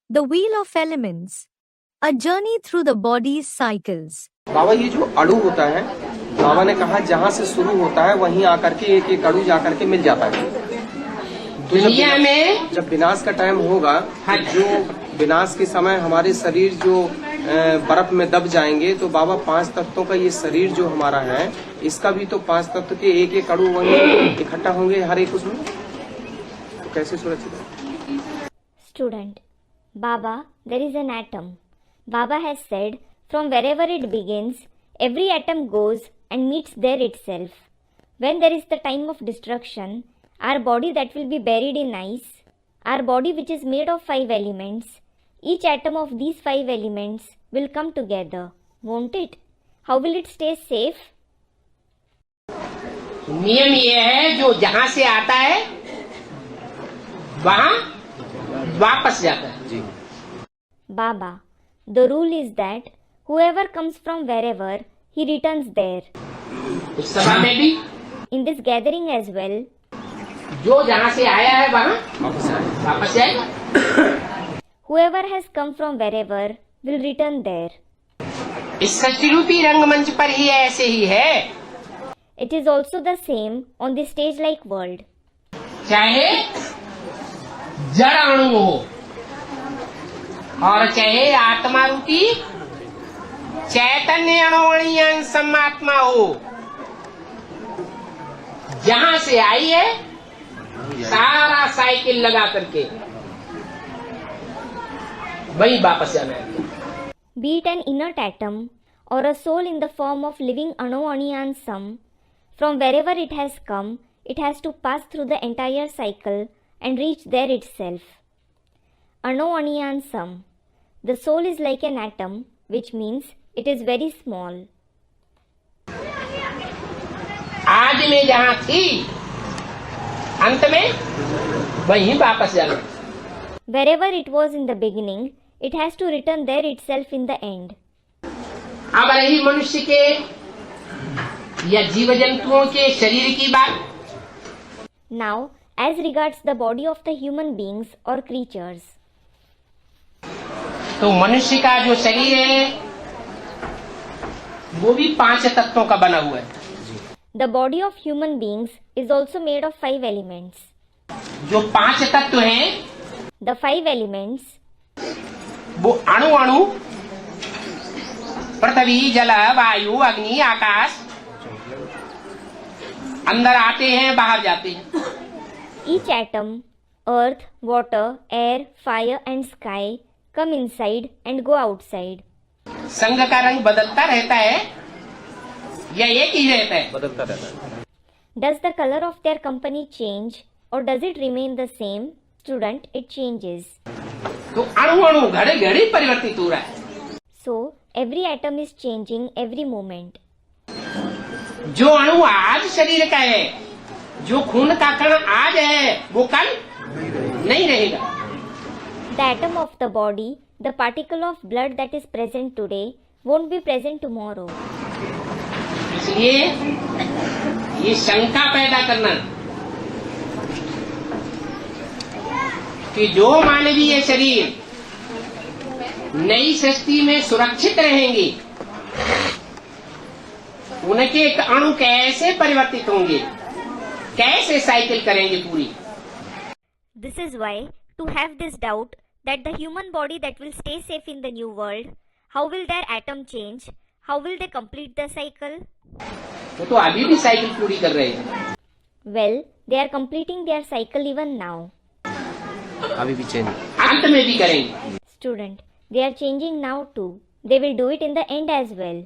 The Wheel of Elements. A journey through the body's cycles. बाबा ये जो अणु होता है, बाबा ने कहा जहाँ से शुरू होता है वहीं आकर के एक एक अणु जाकर के मिल जाता है। तो जब विनाश का टाइम होगा, जो विनाश के समय हमारे शरीर जो बर्फ में दब जाएंगे, तो बाबा 5 तत्वों का ये शरीर जो हमारा है, इसका भी तो 5 तत्व के एक एक अणु वहीं इकट्ठा होंगे हर एक उसमें, तो कैसे सुरक्षित है? Student, Baba, there is an atom. Baba has said, from wherever it begins, every atom goes and meets there itself. When there is the time of destruction, our body that will be buried in ice, our body which is made of 5 elements, each atom of these 5 elements will come together, won't it? How will it stay safe? नियम ये है, जो जहां से आता है वहां वापस जाता है। जी। Baba, the rule is that whoever comes from wherever, he returns there. इस सभा में भी, in this gathering as well, जो जहां से आया है वहां वापस जाएगा। whoever has come from wherever will return there. इस सृष्टि रूपी रंगमंच पर ही ऐसे ही है। It is also the same on the stage-like world. चाहे जड़ अणु हो और चाहे आत्मा रूपी चैतन्य अणुअणीय समात्मा हो, जहां से आई है सारा साइकिल लगा करके वही वापस जाना है। Be it an inert atom or a soul in the form of living Anu-Aniyan sum, from wherever it has come, it has to pass through the entire cycle and reach there itself. Anu-Aniyan sum. The soul is like an atom, which means it is very small. आज में जहां थी, अंत में वहीं वापस जाना। Wherever it was in the beginning, it has to return there itself in the end. अब रही मनुष्य के या जीव जंतुओं के शरीर की बात। Now, as regards the body of the human beings or creatures. तो मनुष्य का जो शरीर है वो भी 5 तत्वों का बना हुआ है। The body of human beings is also made of 5 elements. जो 5 तत्व हैं, The 5 elements, वो अणु अणु, पृथ्वी, जल, वायु, अग्नि, आकाश, अंदर आते हैं बाहर जाते हैं। each atom, earth, water, air, fire and sky come inside and go outside. संग का रंग बदलता रहता है या एक ही रहता है? बदलता रहता है। Does the color of their company change or does it remain the same? Student, it changes. तो अणु अणु घड़े घड़े परिवर्तित हो रहा है। So, every atom is changing every moment. जो अणु आज शरीर का है, जो खून का कण आज है, वो कल नहीं रहेगा। The atom of the body, the particle of blood that is present today, won't be present tomorrow. इसलिए ये शंका पैदा करना कि जो मानवीय शरीर नई सृष्टि में सुरक्षित रहेंगे, उनके अणु कैसे परिवर्तित होंगे, कैसे साइकिल करेंगे पूरी। This is why, to have this doubt that the human body that will stay safe in the new world, how will their atom change? How will they complete the cycle? वो तो अभी भी cycle पूरी कर रहे हैं। Well, they are completing their cycle even now. अभी भी चेंज अंत में भी करेंगे। Student, they are changing now too. They will do it in the end as well.